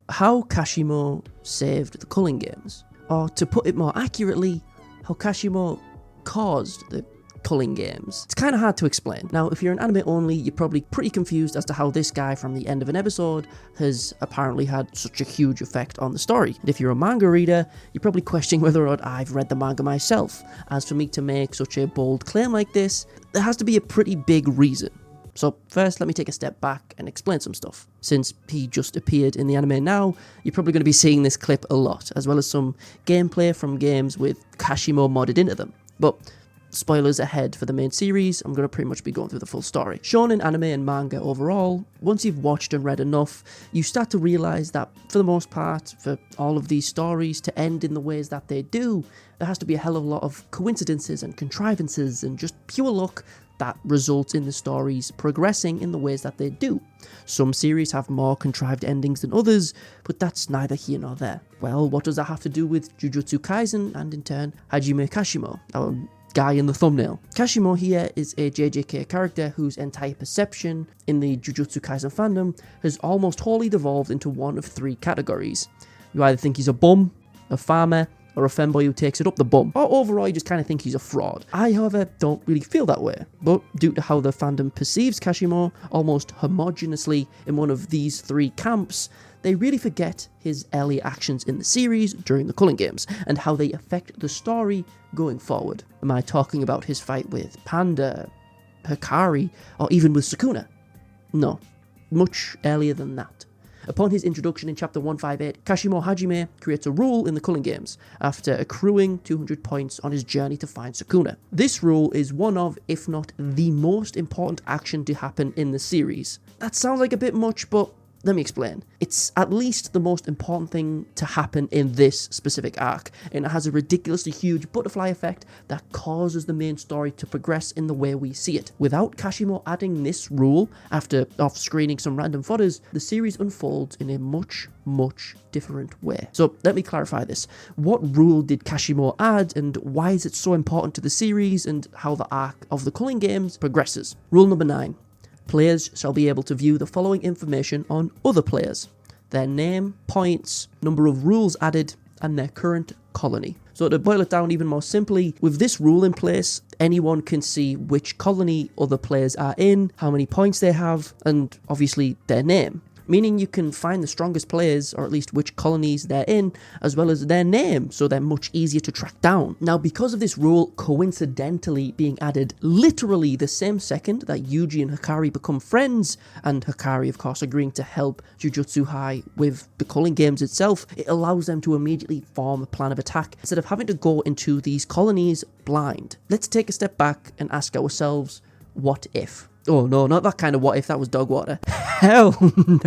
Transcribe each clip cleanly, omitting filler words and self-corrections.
how Kashimo saved the Culling Games. Or to put it more accurately, how Kashimo caused the Culling Games. It's kind of hard to explain. Now, if you're an anime only, you're probably pretty confused as to how this guy from the end of an episode has apparently had such a huge effect on the story. And if you're a manga reader, you're probably questioning whether or not I've read the manga myself. As for me to make such a bold claim like this, there has to be a pretty big reason. So first, let me take a step back and explain some stuff. Since he just appeared in the anime now, you're probably going to be seeing this clip a lot, as well as some gameplay from games with Kashimo modded into them. But spoilers ahead for the main series, I'm going to pretty much be going through the full story. Shown in anime and manga overall, once you've watched and read enough, you start to realise that, for the most part, for all of these stories to end in the ways that they do, there has to be a hell of a lot of coincidences and contrivances and just pure luck that results in the stories progressing in the ways that they do. Some series have more contrived endings than others, but that's neither here nor there. Well, what does that have to do with Jujutsu Kaisen and in turn Hajime Kashimo, our guy in the thumbnail? Kashimo here is a JJK character whose entire perception in the Jujutsu Kaisen fandom has almost wholly devolved into one of three categories. You either think he's a bum, a farmer, or a femboy who takes it up the bum, or overall you just kind of think he's a fraud. I, however, don't really feel that way, but due to how the fandom perceives Kashimo almost homogeneously in one of these three camps, they really forget his early actions in the series during the Culling Games, and how they affect the story going forward. Am I talking about his fight with Panda, Hikari, or even with Sukuna? No, much earlier than that. Upon his introduction in Chapter 158, Kashimo Hajime creates a rule in the Culling Games after accruing 200 points on his journey to find Sukuna. This rule is one of, if not the most important action to happen in the series. That sounds like a bit much, but let me explain. It's at least the most important thing to happen in this specific arc, and it has a ridiculously huge butterfly effect that causes the main story to progress in the way we see it. Without Kashimo adding this rule, after off-screening some random footage, the series unfolds in a much different way. So let me clarify this. What rule did Kashimo add, and why is it so important to the series and how the arc of the Culling Games progresses? Rule number 9. Players shall be able to view the following information on other players: their name, points, number of rules added, and their current colony. So to boil it down even more simply, with this rule in place, anyone can see which colony other players are in, how many points they have, and obviously their name. Meaning you can find the strongest players, or at least which colonies they're in, as well as their name, so they're much easier to track down. Now, because of this rule coincidentally being added literally the same second that Yuji and Hikari become friends, and Hikari of course agreeing to help Jujutsu High with the Culling Games itself, it allows them to immediately form a plan of attack instead of having to go into these colonies blind. Let's take a step back and ask ourselves, what if? Oh no, not that kind of what if, that was dog water. Hell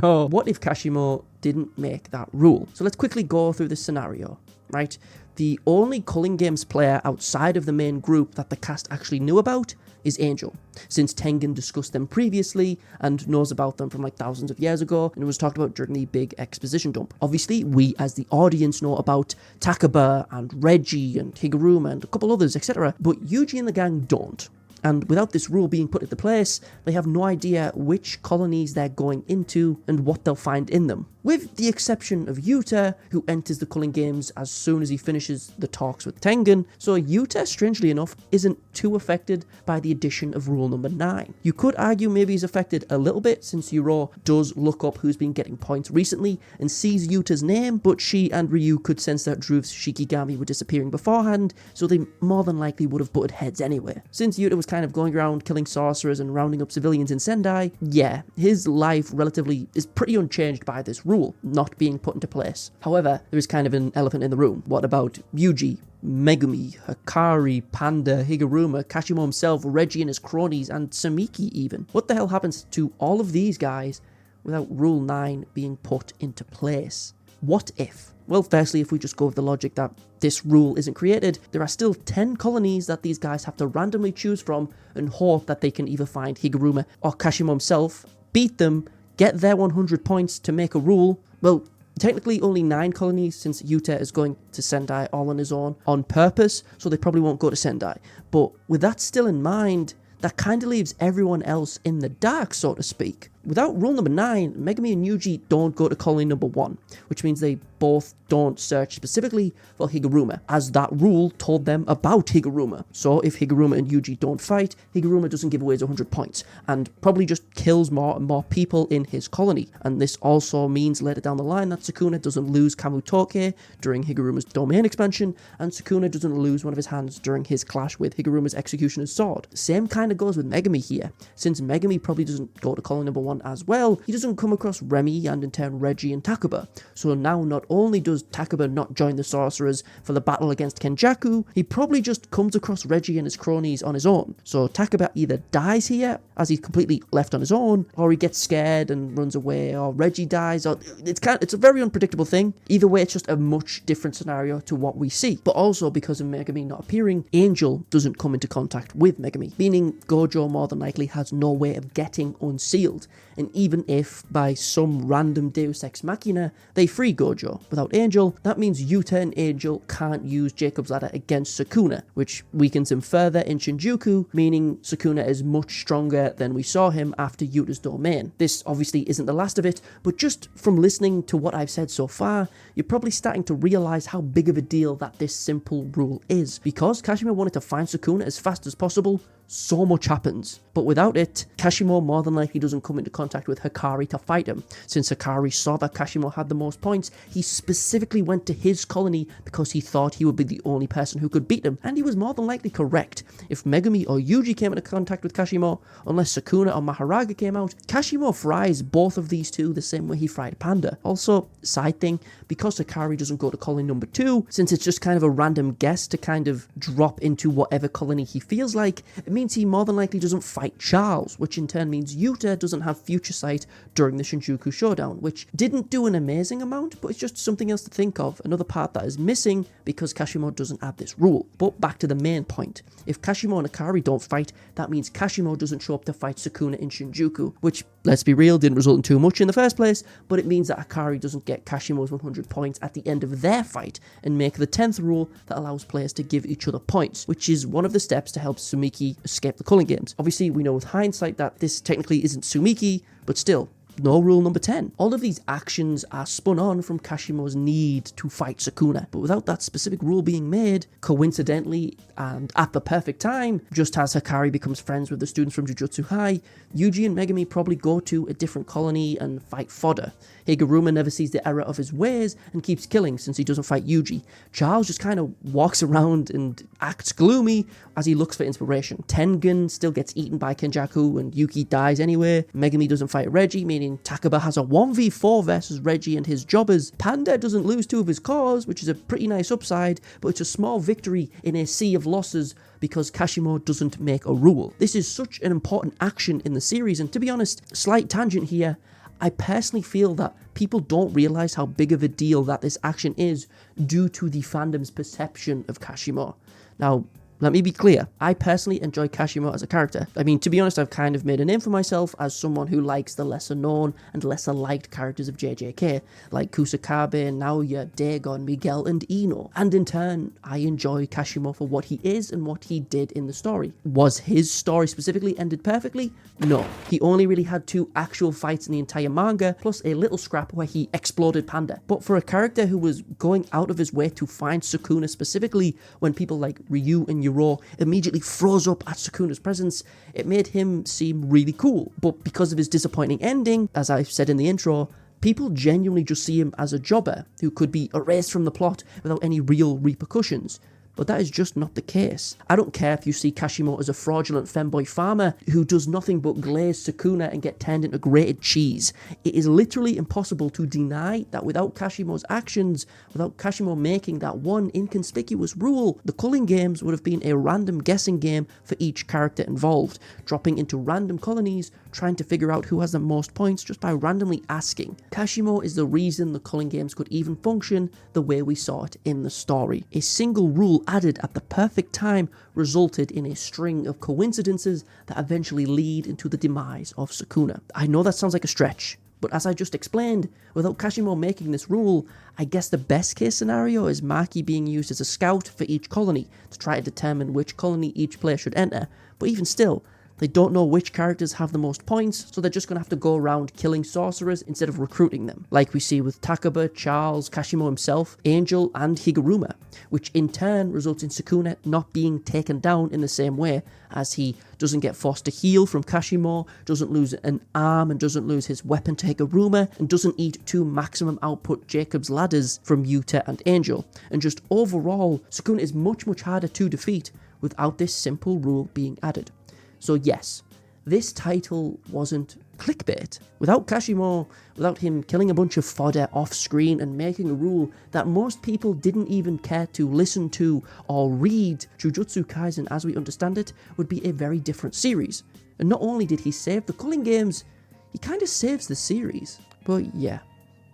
no. What if Kashimo didn't make that rule? So let's quickly go through this scenario, right? The only Culling Games player outside of the main group that the cast actually knew about is Angel, since Tengen discussed them previously and knows about them from like thousands of years ago, and it was talked about during the big exposition dump. Obviously, we as the audience know about Takaba and Reggie and Higuruma and a couple others, etc., but Yuji and the gang don't. And without this rule being put into place, they have no idea which colonies they're going into and what they'll find in them. With the exception of Yuta, who enters the Culling Games as soon as he finishes the talks with Tengen, so Yuta, strangely enough, isn't too affected by the addition of rule number 9. You could argue maybe he's affected a little bit, since Yuro does look up who's been getting points recently and sees Yuta's name, but she and Ryu could sense that Drew's Shikigami were disappearing beforehand, so they more than likely would have butted heads anyway. Since Yuta was kind of going around killing sorcerers and rounding up civilians in Sendai, yeah, his life relatively is pretty unchanged by this rule not being put into place. However, there is kind of an elephant in the room. What about Yuji, Megumi, Hikari, Panda, Higuruma, Kashimo himself, Reggie and his cronies, and Samiki even? What the hell happens to all of these guys without Rule 9 being put into place? What if? Well, firstly, if we just go with the logic that this rule isn't created, there are still 10 colonies that these guys have to randomly choose from and hope that they can either find Higuruma or Kashimo himself, beat them, get their 100 points to make a rule. Well, technically only 9 colonies, since Yuta is going to Sendai all on his own on purpose, so they probably won't go to Sendai. But with that still in mind, that kind of leaves everyone else in the dark, so to speak. without rule number 9, Megami and Yuji don't go to colony number 1, which means they both don't search specifically for Higuruma, as that rule told them about Higuruma. So if Higuruma and Yuji don't fight, Higuruma doesn't give away his 100 points, and probably just kills more and more people in his colony. And this also means later down the line that Sukuna doesn't lose Kamutoke during Higuruma's domain expansion, and Sukuna doesn't lose one of his hands during his clash with Higuruma's Executioner's Sword. Same kind of goes with Megami here. Since Megami probably doesn't go to colony number 1 as well, he doesn't come across Remy and in turn Reggie and Takuba. So now not only does Takuba not join the sorcerers for the battle against Kenjaku, he probably just comes across Reggie and his cronies on his own. So Takuba either dies here, as he's completely left on his own, or he gets scared and runs away, or Reggie dies, or it's a very unpredictable thing. Either way, it's just a much different scenario to what we see. But also, because of Megami not appearing, Angel doesn't come into contact with Megami, meaning Gojo more than likely has no way of getting unsealed. And even if, by some random Deus Ex Machina, they free Gojo without Angel, that means Yuta and Angel can't use Jacob's Ladder against Sukuna, which weakens him further in Shinjuku, meaning Sukuna is much stronger than we saw him after Yuta's domain. This obviously isn't the last of it, but just from listening to what I've said so far, you're probably starting to realize how big of a deal that this simple rule is. Because Kashimo wanted to find Sukuna as fast as possible, so much happens. But without it, Kashimo more than likely doesn't come into contact with Hikari to fight him. Since Hikari saw that Kashimo had the most points, he specifically went to his colony because he thought he would be the only person who could beat him. And he was more than likely correct. If Megami or Yuji came into contact with Kashimo, unless Sukuna or Maharaga came out, Kashimo fries both of these two the same way he fried Panda. Also, side thing, because Hikari doesn't go to colony number 2, since it's just kind of a random guess to kind of drop into whatever colony he feels like, it means he more than likely doesn't fight Charles, which in turn means Yuta doesn't have future sight during the Shinjuku Showdown, which didn't do an amazing amount, but it's just something else to think of, another part that is missing because Kashimo doesn't have this rule. But back to the main point. If Kashimo and Hikari don't fight, that means Kashimo doesn't show up to fight Sukuna in Shinjuku, which, let's be real, didn't result in too much in the first place, but it means that Hikari doesn't get Kashimo's 100 points at the end of their fight and make the 10th rule that allows players to give each other points, which is one of the steps to help Sumiki escape the Culling Games. Obviously, we know with hindsight that this technically isn't Sumiki, but still, no rule number 10. All of these actions are spun on from Kashimo's need to fight Sukuna, but without that specific rule being made, coincidentally and at the perfect time, just as Hikari becomes friends with the students from Jujutsu High, Yuji and Megami probably go to a different colony and fight fodder. Higuruma never sees the error of his ways and keeps killing since he doesn't fight Yuji. Charles just kind of walks around and acts gloomy as he looks for inspiration. Tengen still gets eaten by Kenjaku and Yuki dies anyway. Megami doesn't fight Reggie, meaning Takuba has a 1v4 versus Reggie and his jobbers. Panda doesn't lose 2 of his cores, which is a pretty nice upside, but it's a small victory in a sea of losses because Kashimo doesn't make a rule. This is such an important action in the series, and to be honest, slight tangent here, I personally feel that people don't realize how big of a deal that this action is due to the fandom's perception of Kashimo. Now, let me be clear, I personally enjoy Kashimo as a character. I mean, to be honest, I've kind of made a name for myself as someone who likes the lesser known and lesser liked characters of JJK, like Kusakabe, Naoya, Dagon, Miguel, and Ino. And in turn, I enjoy Kashimo for what he is and what he did in the story. Was his story specifically ended perfectly? No. He only really had 2 actual fights in the entire manga, plus a little scrap where he exploded Panda. But for a character who was going out of his way to find Sukuna specifically when people like Ryu and Yuro immediately froze up at Sukuna's presence, it made him seem really cool. But because of his disappointing ending, as I've said in the intro, people genuinely just see him as a jobber who could be erased from the plot without any real repercussions. But that is just not the case. I don't care if you see Kashimo as a fraudulent femboy farmer who does nothing but glaze Sukuna and get turned into grated cheese. It is literally impossible to deny that without Kashimo's actions, without Kashimo making that one inconspicuous rule, the Culling Games would have been a random guessing game for each character involved, dropping into random colonies, trying to figure out who has the most points just by randomly asking. Kashimo is the reason the Culling Games could even function the way we saw it in the story. A single rule added at the perfect time resulted in a string of coincidences that eventually lead into the demise of Sukuna. I know that sounds like a stretch, but as I just explained, without Kashimo making this rule, I guess the best case scenario is Maki being used as a scout for each colony to try to determine which colony each player should enter, but even still, They don't know which characters have the most points, so they're just going to have to go around killing sorcerers instead of recruiting them, like we see with Takaba, Charles, Kashimo himself, Angel, and Higuruma, which in turn results in Sukune not being taken down in the same way, as he doesn't get forced to heal from Kashimo, doesn't lose an arm and doesn't lose his weapon to Higuruma, and doesn't eat 2 maximum output Jacob's ladders from Yuta and Angel. And just overall, Sukune is much harder to defeat without this simple rule being added. So yes, this title wasn't clickbait. Without Kashimo, without him killing a bunch of fodder off screen and making a rule that most people didn't even care to listen to or read, Jujutsu Kaisen as we understand it would be a very different series. And not only did he save the Culling Games, he kind of saves the series. But yeah,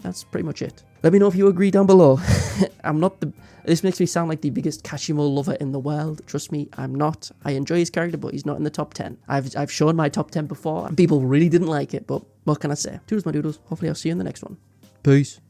that's pretty much it. Let me know if you agree down below. This makes me sound like the biggest Kashimo lover in the world. Trust me, I'm not. I enjoy his character, but he's not in the top 10. I've shown my top 10 before, and people really didn't like it, but what can I say? Toodles my doodles. Hopefully I'll see you in the next one. Peace.